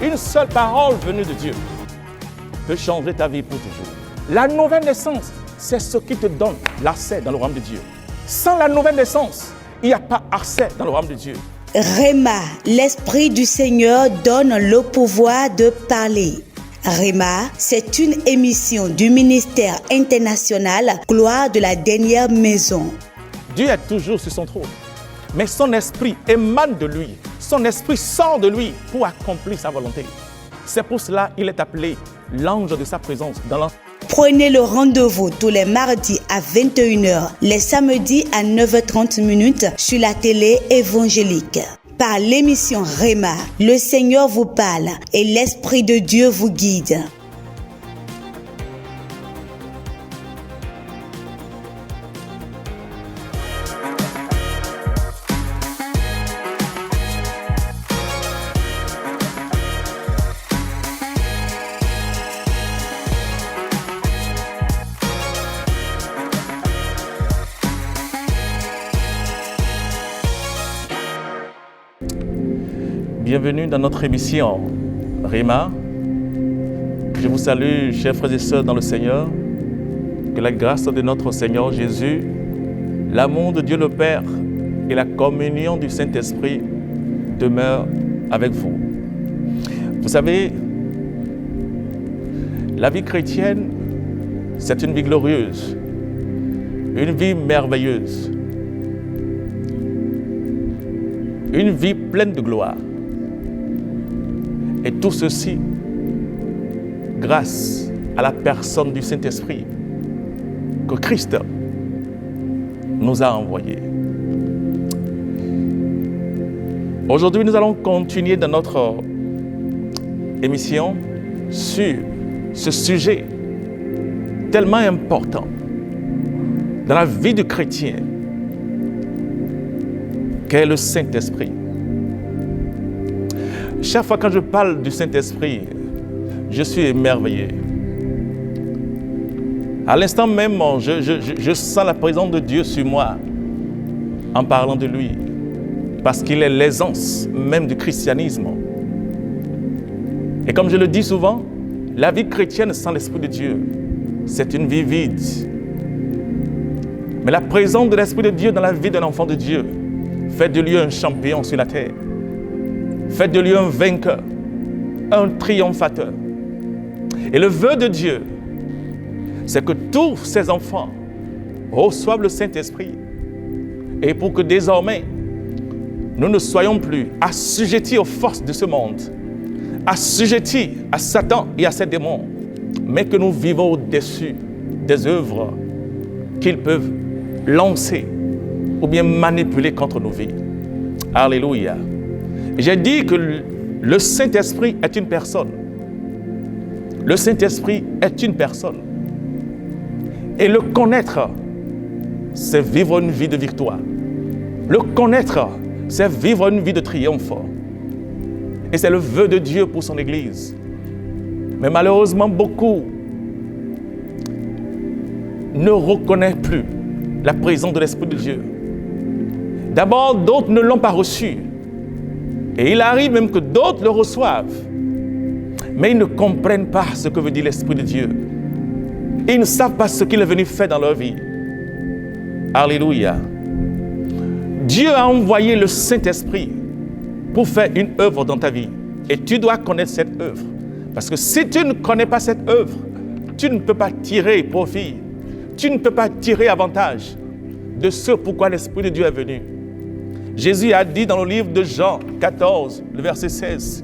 Une seule parole venue de Dieu peut changer ta vie pour toujours. La nouvelle naissance, c'est ce qui te donne l'accès dans le royaume de Dieu. Sans la nouvelle naissance, il n'y a pas accès dans le royaume de Dieu. Réma, l'Esprit du Seigneur donne le pouvoir de parler. Réma, c'est une émission du ministère international Gloire de la dernière maison. Dieu est toujours sur son trône, mais son esprit émane de lui. Son esprit sort de lui pour accomplir sa volonté. C'est pour cela qu'il est appelé l'ange de sa présence dans l'enfer. Prenez le rendez-vous tous les mardis à 21h, les samedis à 9h30 sur la télé évangélique. Par l'émission Réma, le Seigneur vous parle et l'Esprit de Dieu vous guide. Bienvenue dans notre émission Réma. Je vous salue, chers frères et sœurs dans le Seigneur. Que la grâce de notre Seigneur Jésus, l'amour de Dieu le Père et la communion du Saint-Esprit demeurent avec vous. Vous savez, la vie chrétienne, c'est une vie glorieuse, une vie merveilleuse, une vie pleine de gloire. Et tout ceci grâce à la personne du Saint-Esprit que Christ nous a envoyé. Aujourd'hui, nous allons continuer dans notre émission sur ce sujet tellement important dans la vie du chrétien qu'est le Saint-Esprit. Chaque fois quand je parle du Saint-Esprit, je suis émerveillé. À l'instant même, je sens la présence de Dieu sur moi en parlant de lui, parce qu'il est l'essence même du christianisme. Et comme je le dis souvent, la vie chrétienne sans l'Esprit de Dieu, c'est une vie vide. Mais la présence de l'Esprit de Dieu dans la vie d'un enfant de Dieu fait de lui un champion sur la terre. Fait de lui un vainqueur, un triomphateur. Et le vœu de Dieu, c'est que tous ses enfants reçoivent le Saint-Esprit. Et pour que désormais, nous ne soyons plus assujettis aux forces de ce monde, assujettis à Satan et à ses démons, mais que nous vivons au-dessus des œuvres qu'ils peuvent lancer ou bien manipuler contre nos vies. Alléluia. J'ai dit que le Saint-Esprit est une personne. Le Saint-Esprit est une personne. Et le connaître, c'est vivre une vie de victoire. Le connaître, c'est vivre une vie de triomphe. Et c'est le vœu de Dieu pour son Église. Mais malheureusement, beaucoup ne reconnaissent plus la présence de l'Esprit de Dieu. D'abord, d'autres ne l'ont pas reçu. Et il arrive même que d'autres le reçoivent. Mais ils ne comprennent pas ce que veut dire l'Esprit de Dieu. Ils ne savent pas ce qu'il est venu faire dans leur vie. Alléluia. Dieu a envoyé le Saint-Esprit pour faire une œuvre dans ta vie. Et tu dois connaître cette œuvre. Parce que si tu ne connais pas cette œuvre, tu ne peux pas tirer profit. Tu ne peux pas tirer avantage de ce pourquoi l'Esprit de Dieu est venu. Jésus a dit dans le livre de Jean 14, le verset 16,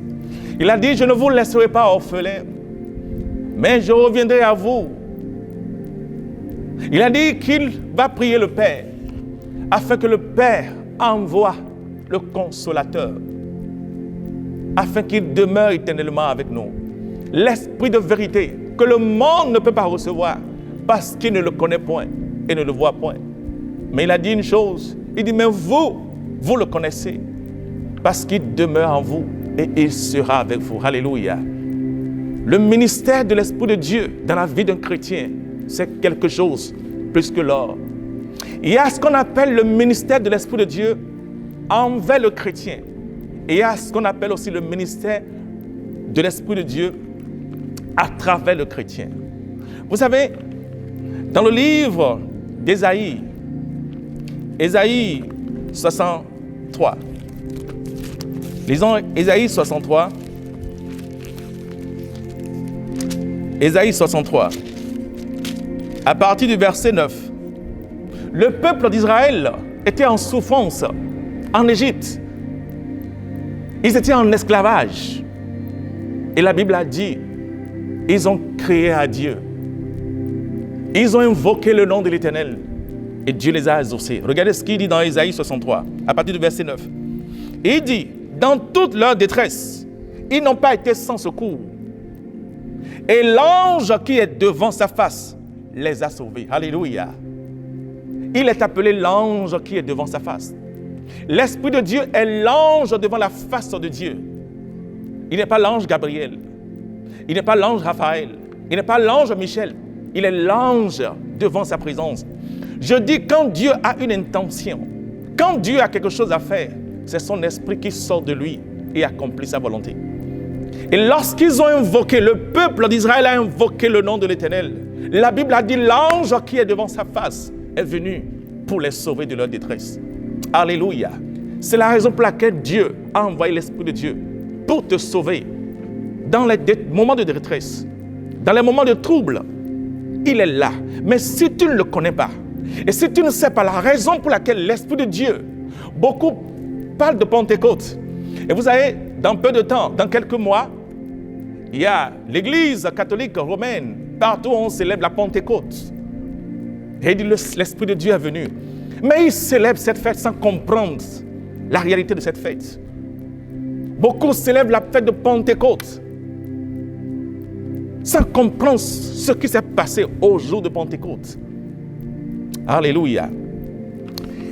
il a dit, je ne vous laisserai pas orphelins, mais je reviendrai à vous. Il a dit qu'il va prier le Père, afin que le Père envoie le Consolateur, afin qu'il demeure éternellement avec nous. L'Esprit de vérité que le monde ne peut pas recevoir, parce qu'il ne le connaît point et ne le voit point. Mais il a dit une chose, il dit, mais vous le connaissez, parce qu'il demeure en vous et il sera avec vous. Alléluia. Le ministère de l'Esprit de Dieu dans la vie d'un chrétien, c'est quelque chose plus que l'or. Il y a ce qu'on appelle le ministère de l'Esprit de Dieu envers le chrétien. Et il y a ce qu'on appelle aussi le ministère de l'Esprit de Dieu à travers le chrétien. Vous savez, dans le livre d'Ésaïe, Ésaïe 63, lisons Ésaïe 63. Ésaïe 63, à partir du verset 9. Le peuple d'Israël était en souffrance en Égypte. Ils étaient en esclavage. Et la Bible a dit, ils ont crié à Dieu. Ils ont invoqué le nom de l'Éternel. Et Dieu les a exaucés. Regardez ce qu'il dit dans Ésaïe 63, à partir du verset 9. Il dit, dans toute leur détresse, ils n'ont pas été sans secours. Et l'ange qui est devant sa face les a sauvés. Alléluia. Il est appelé l'ange qui est devant sa face. L'Esprit de Dieu est l'ange devant la face de Dieu. Il n'est pas l'ange Gabriel. Il n'est pas l'ange Raphaël. Il n'est pas l'ange Michel. Il est l'ange devant sa présence. Je dis, quand Dieu a une intention, quand Dieu a quelque chose à faire, c'est son esprit qui sort de lui et accomplit sa volonté. Et lorsqu'ils ont invoqué, le peuple d'Israël a invoqué le nom de l'Éternel, la Bible a dit, l'ange qui est devant sa face est venu pour les sauver de leur détresse. Alléluia. C'est la raison pour laquelle Dieu a envoyé l'Esprit de Dieu pour te sauver dans les moments de détresse, dans les moments de trouble. Il est là. Mais si tu ne le connais pas, et si tu ne sais pas la raison pour laquelle l'Esprit de Dieu, beaucoup parlent de Pentecôte. Et vous savez, dans peu de temps, dans quelques mois, il y a l'Église catholique romaine, partout où on célèbre la Pentecôte. Et il dit, l'Esprit de Dieu est venu. Mais ils célèbrent cette fête sans comprendre la réalité de cette fête. Beaucoup célèbrent la fête de Pentecôte sans comprendre ce qui s'est passé au jour de Pentecôte. Alléluia.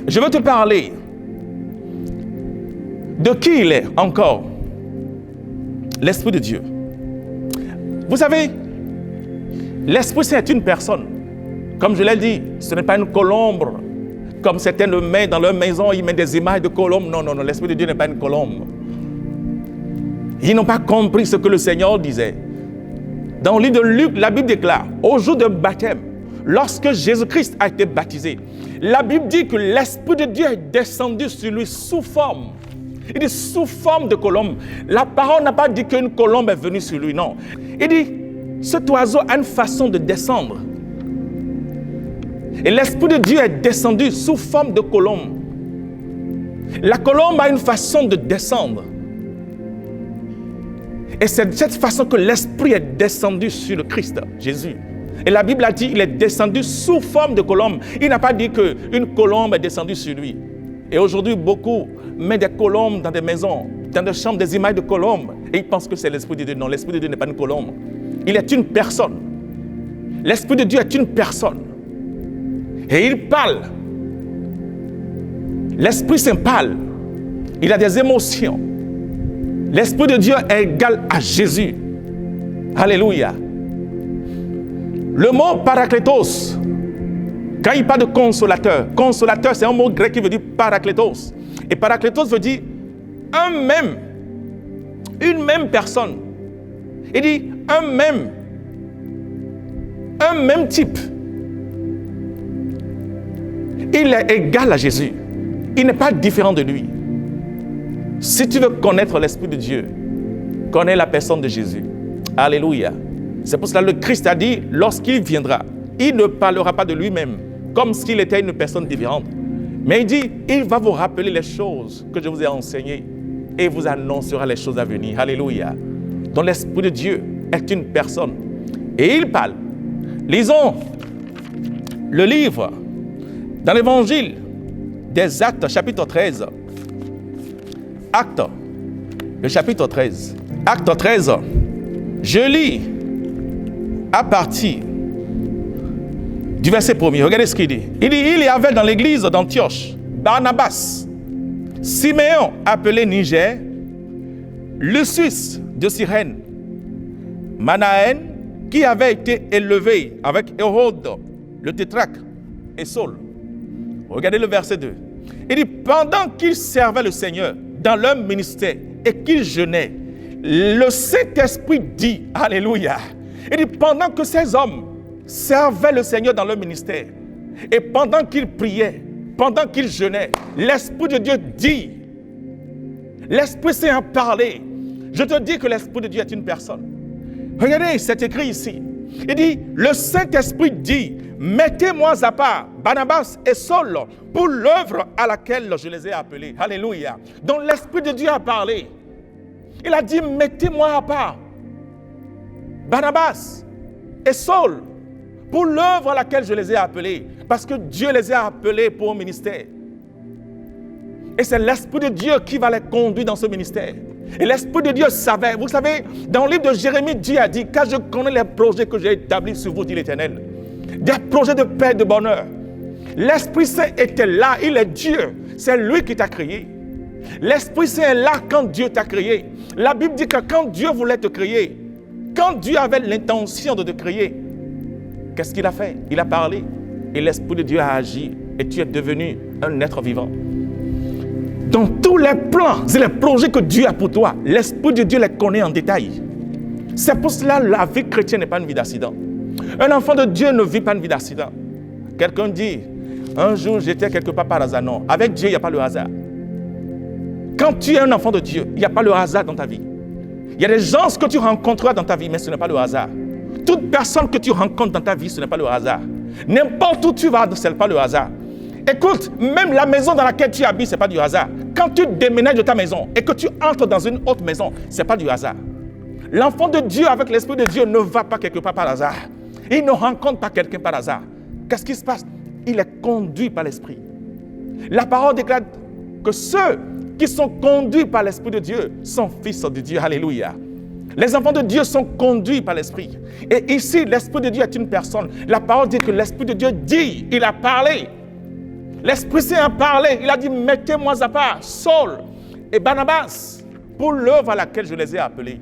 Je veux te parler de qui il est encore. L'Esprit de Dieu. Vous savez, l'Esprit, c'est une personne. Comme je l'ai dit, ce n'est pas une colombe. Comme certains le mettent dans leur maison, ils mettent des images de colombes. Non, l'Esprit de Dieu n'est pas une colombe. Ils n'ont pas compris ce que le Seigneur disait. Dans le livre de Luc, la Bible déclare, au jour de baptême, lorsque Jésus-Christ a été baptisé, la Bible dit que l'Esprit de Dieu est descendu sur lui sous forme. Il dit sous forme de colombe. La parole n'a pas dit qu'une colombe est venue sur lui, non. Il dit, cet oiseau a une façon de descendre. Et l'Esprit de Dieu est descendu sous forme de colombe. La colombe a une façon de descendre. Et c'est de cette façon que l'Esprit est descendu sur le Christ, Jésus. Et la Bible a dit qu'il est descendu sous forme de colombe. Il n'a pas dit qu'une colombe est descendue sur lui. Et aujourd'hui, beaucoup mettent des colombes dans des maisons, dans des chambres, des images de colombes. Et ils pensent que c'est l'Esprit de Dieu. Non, l'Esprit de Dieu n'est pas une colombe. Il est une personne. L'Esprit de Dieu est une personne. Et il parle. L'Esprit Saint parle. Il a des émotions. L'Esprit de Dieu est égal à Jésus. Alléluia. Le mot parakletos, quand il parle de consolateur, consolateur c'est un mot grec qui veut dire parakletos. Et parakletos veut dire une même personne. Il dit un même type. Il est égal à Jésus. Il n'est pas différent de lui. Si tu veux connaître l'Esprit de Dieu, connais la personne de Jésus. Alléluia. C'est pour cela que le Christ a dit, lorsqu'il viendra, il ne parlera pas de lui-même, comme s'il était une personne différente. Mais il dit, il va vous rappeler les choses que je vous ai enseignées et vous annoncera les choses à venir. Alléluia. Donc l'Esprit de Dieu est une personne. Et il parle. Lisons le livre dans l'Évangile des Actes, chapitre 13. Actes, le chapitre 13. Acte 13. Je lis à partir du verset 1er. Regardez ce qu'il dit. Il dit, il y avait dans l'église d'Antioche Barnabas, Siméon appelé Niger, Lucius de Cyrène, Manaën qui avait été élevé avec Hérode, le tétrarque, et Saul. Regardez le verset 2. Il dit, pendant qu'ils servaient le Seigneur dans leur ministère et qu'ils jeûnaient, le Saint-Esprit dit, alléluia, il dit, pendant que ces hommes servaient le Seigneur dans leur ministère, et pendant qu'ils priaient, pendant qu'ils jeûnaient, l'Esprit de Dieu dit, l'Esprit Saint a parlé. Je te dis que l'Esprit de Dieu est une personne. Regardez, c'est écrit ici. Il dit, le Saint-Esprit dit, mettez-moi à part Barnabas et Saul pour l'œuvre à laquelle je les ai appelés. Alléluia. Donc l'Esprit de Dieu a parlé. Il a dit, mettez-moi à part Barnabas et Saul pour l'œuvre à laquelle je les ai appelés. Parce que Dieu les a appelés pour un ministère. Et c'est l'Esprit de Dieu qui va les conduire dans ce ministère. Et l'Esprit de Dieu savait. Vous savez, dans le livre de Jérémie, Dieu a dit, car je connais les projets que j'ai établis sur vous, dit l'Éternel. Des projets de paix et de bonheur. L'Esprit Saint était là, il est Dieu. C'est lui qui t'a créé. L'Esprit Saint est là quand Dieu t'a créé. La Bible dit que quand Dieu voulait te créer, quand Dieu avait l'intention de te créer, qu'est-ce qu'il a fait? Il a parlé. Et l'Esprit de Dieu a agi. Et tu es devenu un être vivant. Dans tous les plans et les projets que Dieu a pour toi, l'Esprit de Dieu les connaît en détail. C'est pour cela que la vie chrétienne n'est pas une vie d'accident. Un enfant de Dieu ne vit pas une vie d'accident. Quelqu'un dit, un jour j'étais quelque part par hasard. Non, avec Dieu, il n'y a pas le hasard. Quand tu es un enfant de Dieu, il n'y a pas le hasard dans ta vie. Il y a des gens que tu rencontreras dans ta vie, mais ce n'est pas le hasard. Toute personne que tu rencontres dans ta vie, ce n'est pas le hasard. N'importe où tu vas, ce n'est pas le hasard. Écoute, même la maison dans laquelle tu habites, ce n'est pas du hasard. Quand tu déménages de ta maison et que tu entres dans une autre maison, ce n'est pas du hasard. L'enfant de Dieu avec l'Esprit de Dieu ne va pas quelque part par hasard. Il ne rencontre pas quelqu'un par hasard. Qu'est-ce qui se passe? Il est conduit par l'Esprit. La parole déclare que ceux qui sont conduits par l'Esprit de Dieu sont fils de Dieu. Alléluia. Les enfants de Dieu sont conduits par l'Esprit. Et ici, l'Esprit de Dieu est une personne. La parole dit que l'Esprit de Dieu dit, il a parlé. L'Esprit Saint a parlé. Il a dit, mettez-moi à part Saul et Barnabas pour l'œuvre à laquelle je les ai appelés.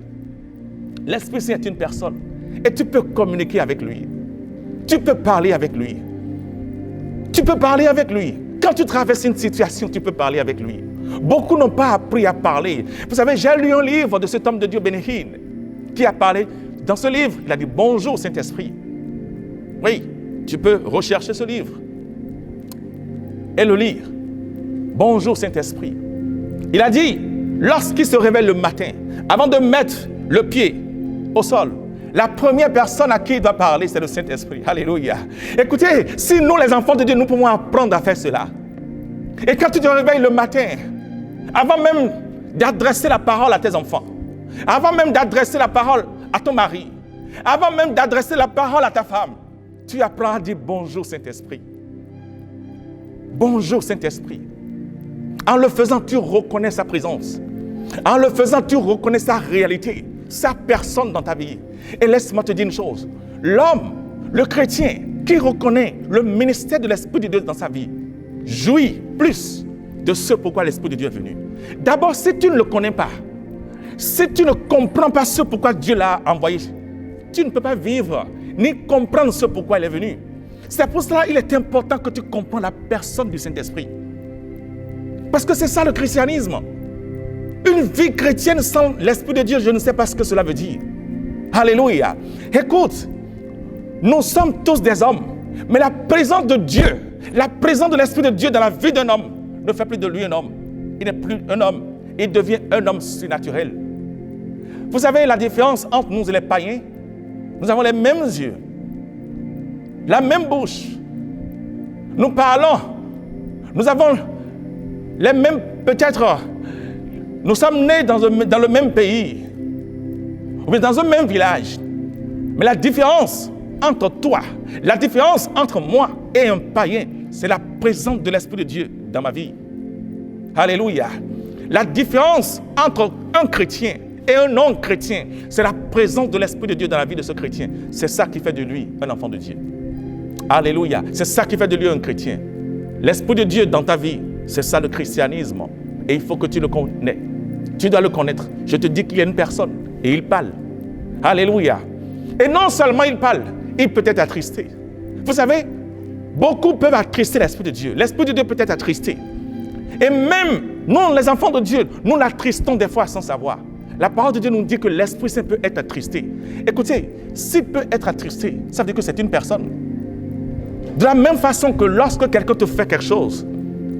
L'Esprit Saint est une personne. Et tu peux communiquer avec lui. Tu peux parler avec lui. Tu peux parler avec lui. Quand tu traverses une situation, tu peux parler avec lui. Beaucoup n'ont pas appris à parler. Vous savez, j'ai lu un livre de cet homme de Dieu, Bénéhine, qui a parlé. Dans ce livre, il a dit, bonjour Saint-Esprit. Oui, tu peux rechercher ce livre et le lire. Bonjour Saint-Esprit. Il a dit, lorsqu'il se réveille le matin, avant de mettre le pied au sol, la première personne à qui il doit parler, c'est le Saint-Esprit. Alléluia. Écoutez, si nous, les enfants de Dieu, nous pouvons apprendre à faire cela. Et quand tu te réveilles le matin, avant même d'adresser la parole à tes enfants, avant même d'adresser la parole à ton mari, avant même d'adresser la parole à ta femme, tu apprends à dire bonjour Saint-Esprit. Bonjour Saint-Esprit. En le faisant, tu reconnais sa présence. En le faisant, tu reconnais sa réalité, sa personne dans ta vie. Et laisse-moi te dire une chose. L'homme, le chrétien, qui reconnaît le ministère de l'Esprit de Dieu dans sa vie, jouit plus de ce pourquoi l'Esprit de Dieu est venu. D'abord, si tu ne le connais pas, si tu ne comprends pas ce pourquoi Dieu l'a envoyé, tu ne peux pas vivre ni comprendre ce pourquoi il est venu. C'est pour cela qu'il est important que tu comprennes la personne du Saint-Esprit. Parce que c'est ça le christianisme. Une vie chrétienne sans l'Esprit de Dieu, je ne sais pas ce que cela veut dire. Alléluia. Écoute, nous sommes tous des hommes, mais la présence de Dieu, la présence de l'Esprit de Dieu dans la vie d'un homme ne fait plus de lui un homme. Il n'est plus un homme, il devient un homme surnaturel. Vous savez la différence entre nous et les païens? Nous avons les mêmes yeux, la même bouche. Nous parlons, nous avons les mêmes, peut-être, nous sommes nés dans le même pays, ou bien dans un même village. Mais la différence entre toi, la différence entre moi et un païen, c'est la présence de l'Esprit de Dieu dans ma vie. Alléluia. La différence entre un chrétien et un non-chrétien, c'est la présence de l'Esprit de Dieu dans la vie de ce chrétien. C'est ça qui fait de lui un enfant de Dieu. Alléluia. C'est ça qui fait de lui un chrétien. L'Esprit de Dieu dans ta vie, c'est ça le christianisme. Et il faut que tu le connais. Tu dois le connaître. Je te dis qu'il y a une personne et il parle. Alléluia. Et non seulement il parle, il peut être attristé. Vous savez, beaucoup peuvent attrister l'Esprit de Dieu. L'Esprit de Dieu peut être attristé. Et même, nous, les enfants de Dieu, nous l'attristons des fois sans savoir. La parole de Dieu nous dit que l'Esprit Saint peut être attristé. Écoutez, s'il peut être attristé, ça veut dire que c'est une personne. De la même façon que lorsque quelqu'un te fait quelque chose,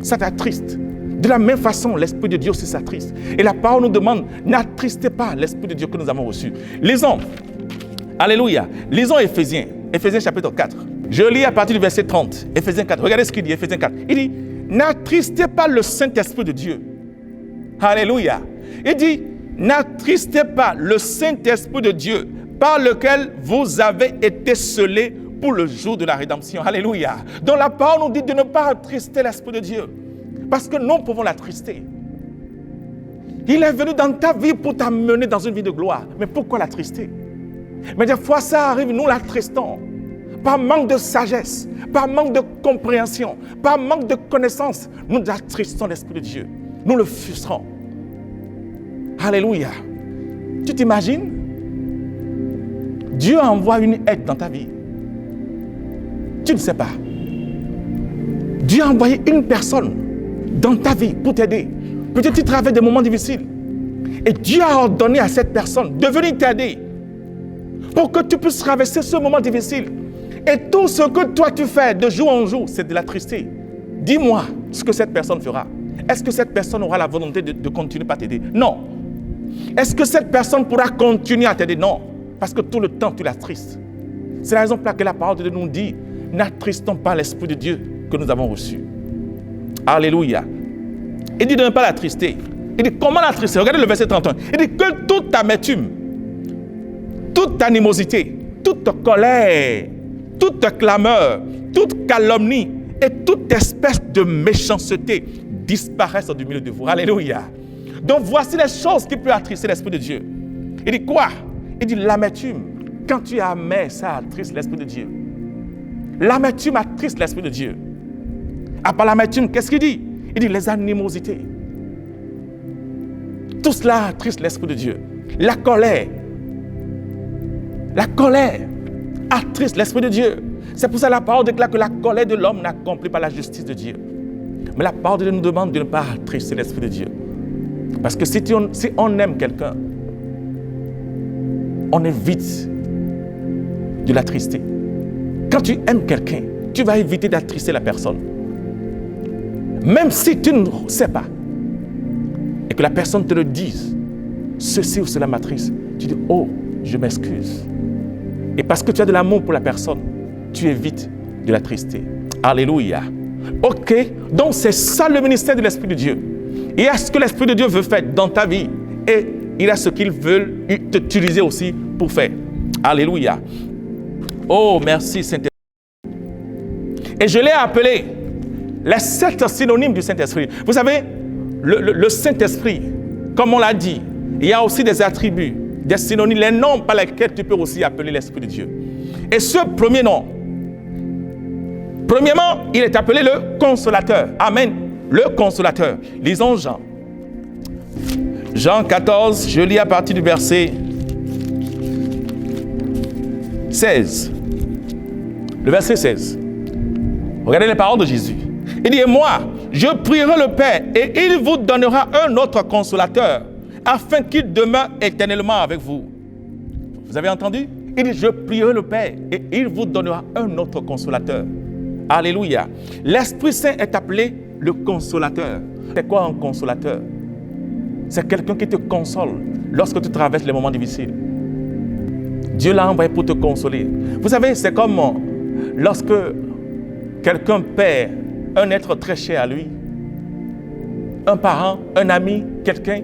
ça t'attriste. De la même façon, l'Esprit de Dieu aussi s'attriste. Et la parole nous demande, n'attristez pas l'Esprit de Dieu que nous avons reçu. Lisons, alléluia, lisons Éphésiens chapitre 4. Je lis à partir du verset 30, Éphésiens 4. Regardez ce qu'il dit, Éphésiens 4. Il dit, n'attristez pas le Saint-Esprit de Dieu. Alléluia. Il dit, n'attristez pas le Saint-Esprit de Dieu par lequel vous avez été scellés pour le jour de la rédemption. Alléluia. Donc la parole nous dit de ne pas attrister l'Esprit de Dieu. Parce que nous pouvons l'attrister. Il est venu dans ta vie pour t'amener dans une vie de gloire. Mais pourquoi l'attrister? Mais des fois ça arrive, nous l'attristons. Par manque de sagesse, par manque de compréhension, par manque de connaissance, nous attristons l'Esprit de Dieu. Nous le frustrons. Alléluia. Tu t'imagines? Dieu envoie une aide dans ta vie. Tu ne sais pas. Dieu a envoyé une personne dans ta vie pour t'aider. Peut-être tu traverses des moments difficiles. Et Dieu a ordonné à cette personne de venir t'aider pour que tu puisses traverser ce moment difficile. Et tout ce que toi tu fais de jour en jour, c'est de l'attrister. Dis-moi ce que cette personne fera. Est-ce que cette personne aura la volonté de continuer à t'aider? Non. Est-ce que cette personne pourra continuer à t'aider? Non. Parce que tout le temps tu l'attristes. C'est la raison pour laquelle la parole de Dieu nous dit, n'attristons pas l'Esprit de Dieu que nous avons reçu. Alléluia. Il dit de ne pas l'attrister. Il dit comment l'attrister? Regardez le verset 31. Il dit que toute amertume, toute animosité, toute colère, toute clameur, toute calomnie et toute espèce de méchanceté disparaissent du milieu de vous. Alléluia. Donc voici les choses qui peuvent attrister l'Esprit de Dieu. Il dit quoi? Il dit l'amertume. Quand tu es amer, ça attriste l'Esprit de Dieu. L'amertume attriste l'Esprit de Dieu. À part l'amertume, qu'est-ce qu'il dit? Il dit les animosités. Tout cela attriste l'Esprit de Dieu. La colère attriste l'Esprit de Dieu. C'est pour ça que la parole déclare que la colère de l'homme n'accomplit pas la justice de Dieu. Mais la parole de Dieu nous demande de ne pas attrister l'Esprit de Dieu. Parce que si on aime quelqu'un, on évite de l'attrister. Quand tu aimes quelqu'un, tu vas éviter d'attrister la personne. Même si tu ne sais pas, et que la personne te le dise, ceci ou cela m'attriste, tu dis, oh, je m'excuse. Et parce que tu as de l'amour pour la personne, tu évites de l'attrister. Alléluia. Ok, donc c'est ça le ministère de l'Esprit de Dieu. Il y a ce que l'Esprit de Dieu veut faire dans ta vie, et il y a ce qu'il veut t'utiliser aussi pour faire. Alléluia. Oh, merci Saint-Esprit. Et je l'ai appelé les 7 synonymes du Saint-Esprit. Vous savez, le Saint-Esprit, comme on l'a dit, il y a aussi des attributs, des synonymes, les noms par lesquels tu peux aussi appeler l'Esprit de Dieu. Et ce premier nom, premièrement, il est appelé le Consolateur. Amen. Le Consolateur. Lisons Jean. Jean 14, je lis à partir du verset 16. Le verset 16. Regardez les paroles de Jésus. Il dit, et moi, je prierai le Père et il vous donnera un autre consolateur afin qu'il demeure éternellement avec vous. Vous avez entendu? Il dit, je prierai le Père et il vous donnera un autre consolateur. Alléluia. L'Esprit Saint est appelé le consolateur. C'est quoi un consolateur? C'est quelqu'un qui te console lorsque tu traverses les moments difficiles. Dieu l'a envoyé pour te consoler. Vous savez, c'est comme lorsque quelqu'un perd un être très cher à lui, un parent, un ami, quelqu'un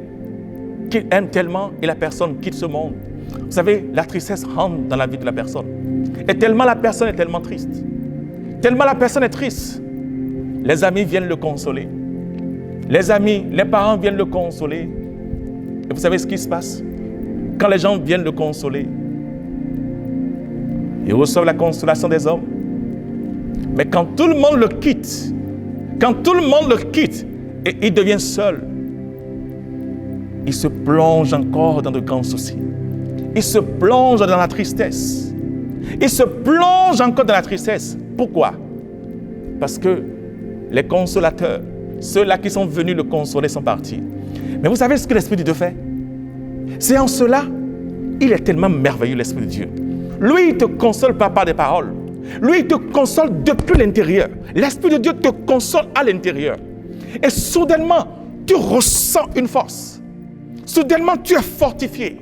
qu'il aime tellement et la personne quitte ce monde. Vous savez, la tristesse rentre dans la vie de la personne. Et tellement la personne est tellement triste, tellement la personne est triste, les amis viennent le consoler. Les amis, les parents viennent le consoler. Et vous savez ce qui se passe? Quand les gens viennent le consoler, ils reçoivent la consolation des hommes. Mais quand tout le monde le quitte, et il devient seul, il se plonge encore dans de grands soucis. Il se plonge dans la tristesse. Il se plonge encore dans la tristesse. Pourquoi? Parce que les consolateurs, ceux-là qui sont venus le consoler sont partis. Mais vous savez ce que l'Esprit de Dieu fait? C'est en cela, il est tellement merveilleux, l'Esprit de Dieu. Lui, il ne te console pas par des paroles. Lui, il te console depuis l'intérieur. L'Esprit de Dieu te console à l'intérieur. Et soudainement, tu ressens une force. Soudainement, tu es fortifié.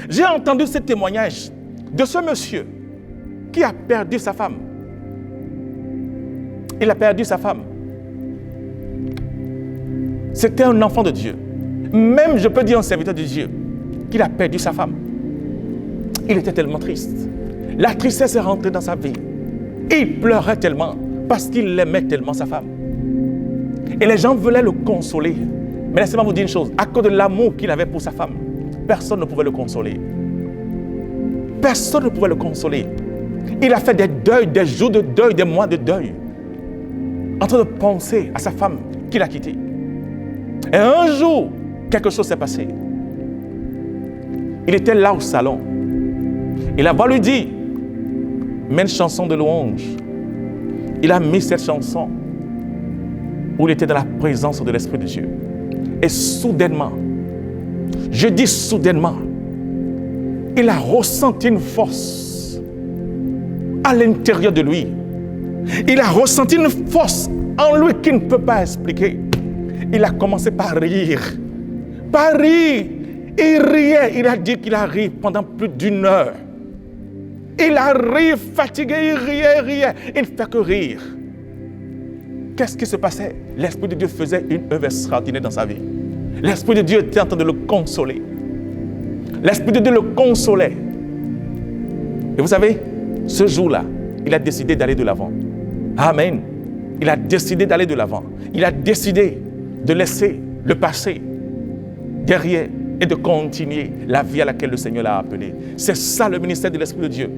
J'ai entendu ce témoignage de ce monsieur qui a perdu sa femme. Il a perdu sa femme. C'était un enfant de Dieu. Même, je peux dire, un serviteur de Dieu, qu'il a perdu sa femme. Il était tellement triste. La tristesse est rentrée dans sa vie. Il pleurait tellement parce qu'il aimait tellement sa femme. Et les gens voulaient le consoler. Mais laissez-moi vous dire une chose. À cause de l'amour qu'il avait pour sa femme, personne ne pouvait le consoler. Personne ne pouvait le consoler. Il a fait des deuils, des jours de deuil, des mois de deuil, en train de penser à sa femme qu'il a quittée. Et un jour, quelque chose s'est passé. Il était là au salon. Et la voix lui dit, mets une chanson de louange. Il a mis cette chanson où il était dans la présence de l'Esprit de Dieu. Et soudainement, je dis soudainement, il a ressenti une force à l'intérieur de lui. Il a ressenti une force en lui qu'il ne peut pas expliquer. Il a commencé par rire. Par rire. Il riait. Il a dit qu'il a ri pendant plus d'1 heure. Il a ri, fatigué, il riait. Il ne fait que rire. Qu'est-ce qui se passait? L'Esprit de Dieu faisait une œuvre extraordinaire dans sa vie. L'Esprit de Dieu était en train de le consoler. L'Esprit de Dieu le consolait. Et vous savez, ce jour-là, il a décidé d'aller de l'avant. Amen. Il a décidé d'aller de l'avant. Il a décidé de laisser le passé derrière et de continuer la vie à laquelle le Seigneur l'a appelé. C'est ça le ministère de l'Esprit de Dieu.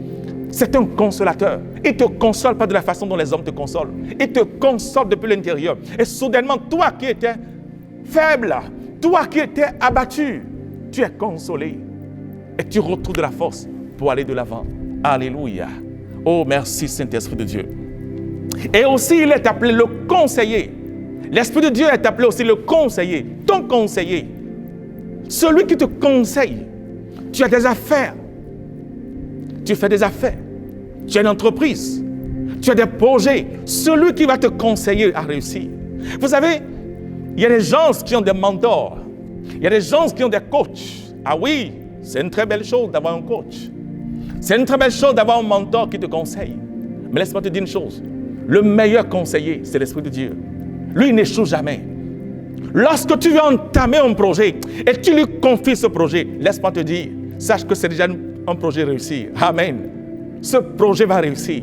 C'est un consolateur. Il ne te console pas de la façon dont les hommes te consolent. Il te console depuis l'intérieur. Et soudainement, toi qui étais faible, toi qui étais abattu, tu es consolé. Et tu retrouves de la force pour aller de l'avant. Alléluia. Oh, merci Saint-Esprit de Dieu. Et aussi, il est appelé le conseiller. L'Esprit de Dieu est appelé aussi le conseiller. Ton conseiller. Celui qui te conseille. Tu as des affaires. Tu fais des affaires. Tu as une entreprise. Tu as des projets. Celui qui va te conseiller à réussir. Vous savez, il y a des gens qui ont des mentors. Il y a des gens qui ont des coachs. Ah oui, c'est une très belle chose d'avoir un coach. C'est une très belle chose d'avoir un mentor qui te conseille. Mais laisse-moi te dire une chose. Le meilleur conseiller, c'est l'Esprit de Dieu. Lui, il n'échoue jamais. Lorsque tu veux entamer un projet et tu lui confies ce projet, laisse-moi te dire, sache que c'est déjà un projet réussi. Amen. Ce projet va réussir.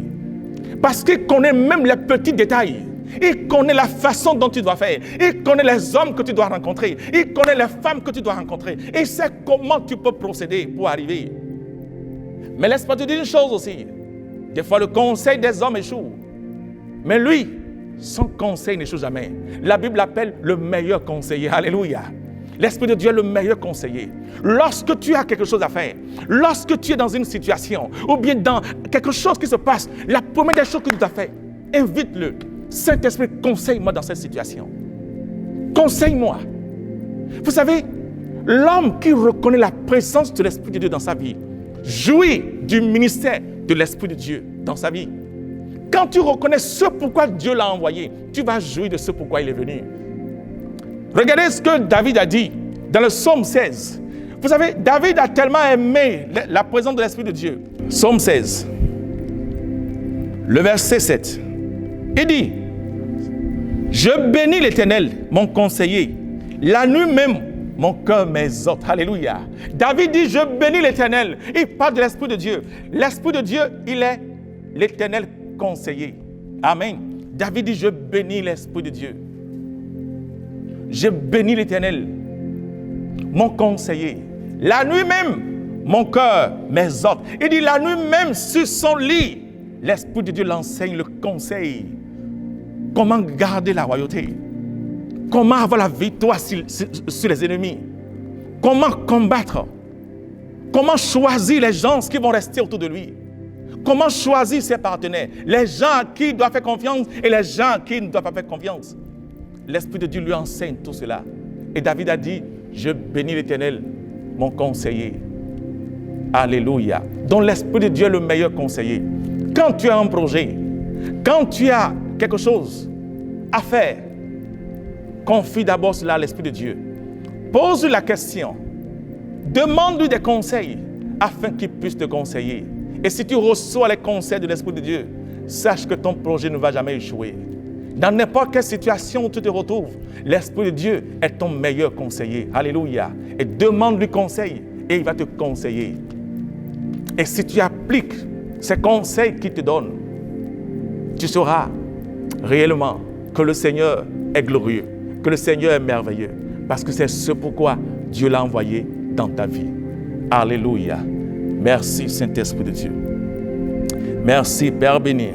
Parce qu'il connaît même les petits détails. Il connaît la façon dont tu dois faire. Il connaît les hommes que tu dois rencontrer. Il connaît les femmes que tu dois rencontrer. Il sait comment tu peux procéder pour arriver. Mais laisse-moi te dire une chose aussi. Des fois, le conseil des hommes échoue. Mais lui, son conseil n'échoue jamais. La Bible l'appelle le meilleur conseiller. Alléluia. L'Esprit de Dieu est le meilleur conseiller. Lorsque tu as quelque chose à faire, lorsque tu es dans une situation, ou bien dans quelque chose qui se passe, la première des choses que tu dois faire, invite-le. Saint-Esprit, conseille-moi dans cette situation. Conseille-moi. Vous savez, l'homme qui reconnaît la présence de l'Esprit de Dieu dans sa vie, jouit du ministère de l'Esprit de Dieu dans sa vie. Quand tu reconnais ce pourquoi Dieu l'a envoyé, tu vas jouir de ce pourquoi il est venu. Regardez ce que David a dit dans le psaume 16. Vous savez, David a tellement aimé la présence de l'Esprit de Dieu. Psaume 16, le verset 7. Il dit, « Je bénis l'Éternel, mon conseiller. La nuit même, mon cœur m'exhorte. » Alléluia. David dit, « Je bénis l'Éternel. » Il parle de l'Esprit de Dieu. L'Esprit de Dieu, il est l'Éternel conseiller. Amen. David dit, « Je bénis l'Esprit de Dieu. Je bénis l'Éternel, mon conseiller. La nuit même, mon cœur m'exhorte. » Il dit, la nuit même, sur son lit, l'Esprit de Dieu l'enseigne, le conseil. Comment garder la royauté? Comment avoir la victoire sur les ennemis? Comment combattre? Comment choisir les gens qui vont rester autour de lui? Comment choisir ses partenaires? Les gens à qui il doit faire confiance et les gens à qui il ne doit pas faire confiance. L'Esprit de Dieu lui enseigne tout cela. Et David a dit, je bénis l'Éternel, mon conseiller. Alléluia. Donc l'Esprit de Dieu est le meilleur conseiller. Quand tu as un projet, quand tu as quelque chose à faire, confie d'abord cela à l'Esprit de Dieu. Pose-lui la question. Demande-lui des conseils afin qu'il puisse te conseiller. Et si tu reçois les conseils de l'Esprit de Dieu, sache que ton projet ne va jamais échouer. Dans n'importe quelle situation où tu te retrouves, l'Esprit de Dieu est ton meilleur conseiller. Alléluia. Et demande-lui conseil et il va te conseiller. Et si tu appliques ces conseils qu'il te donne, tu sauras réellement que le Seigneur est glorieux, que le Seigneur est merveilleux, parce que c'est ce pourquoi Dieu l'a envoyé dans ta vie. Alléluia. Merci Saint-Esprit de Dieu. Merci Père béni.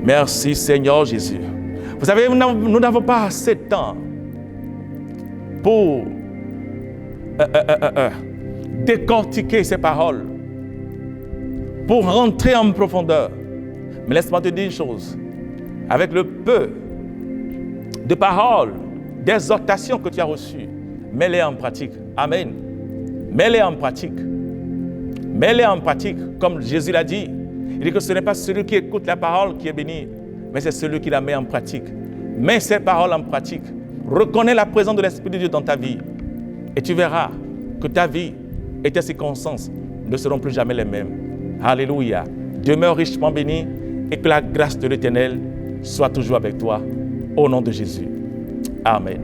Merci Seigneur Jésus. Vous savez, nous n'avons pas assez de temps pour décortiquer ces paroles, pour rentrer en profondeur. Mais laisse-moi te dire une chose. Avec le peu de paroles, d'exhortations que tu as reçues, mets-les en pratique. Amen. Mets-les en pratique. Mets-les en pratique. Comme Jésus l'a dit, il dit que ce n'est pas celui qui écoute la parole qui est béni, mais c'est celui qui la met en pratique. Mets ces paroles en pratique. Reconnais la présence de l'Esprit de Dieu dans ta vie. Et tu verras que ta vie et tes circonstances ne seront plus jamais les mêmes. Alléluia. Demeure richement béni et que la grâce de l'Éternel soit toujours avec toi. Au nom de Jésus. Amen.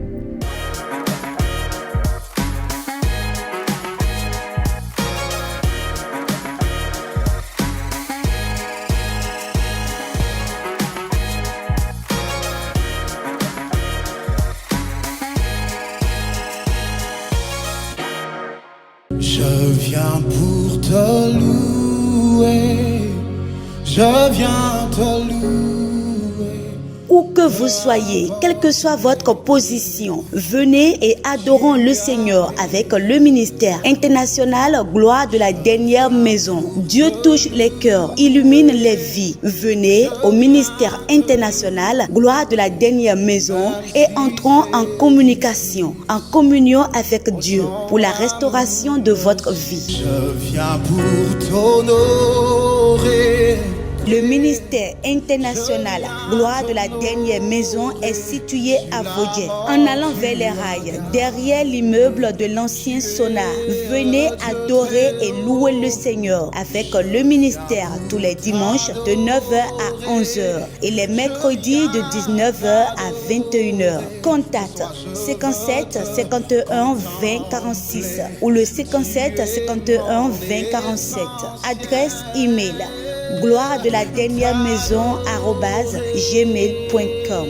Je viens pour te louer, je viens te louer. Où que vous soyez, quelle que soit votre position, venez et adorons le Seigneur avec le ministère international Gloire de la dernière maison. Dieu touche les cœurs, illumine les vies. Venez au ministère international Gloire de la dernière maison et entrons en communication, en communion avec Dieu pour la restauration de votre vie. Je viens pour t'honorer. Le ministère international Gloire de la dernière maison est situé à Vaudier. En allant vers les rails, derrière l'immeuble de l'ancien Sonar, venez adorer et louer le Seigneur avec le ministère tous les dimanches de 9h à 11h et les mercredis de 19h à 21h. Contact 57 51 20 46 ou le 57 51 20 47. Adresse email gloire de la dernière maison @gmail.com.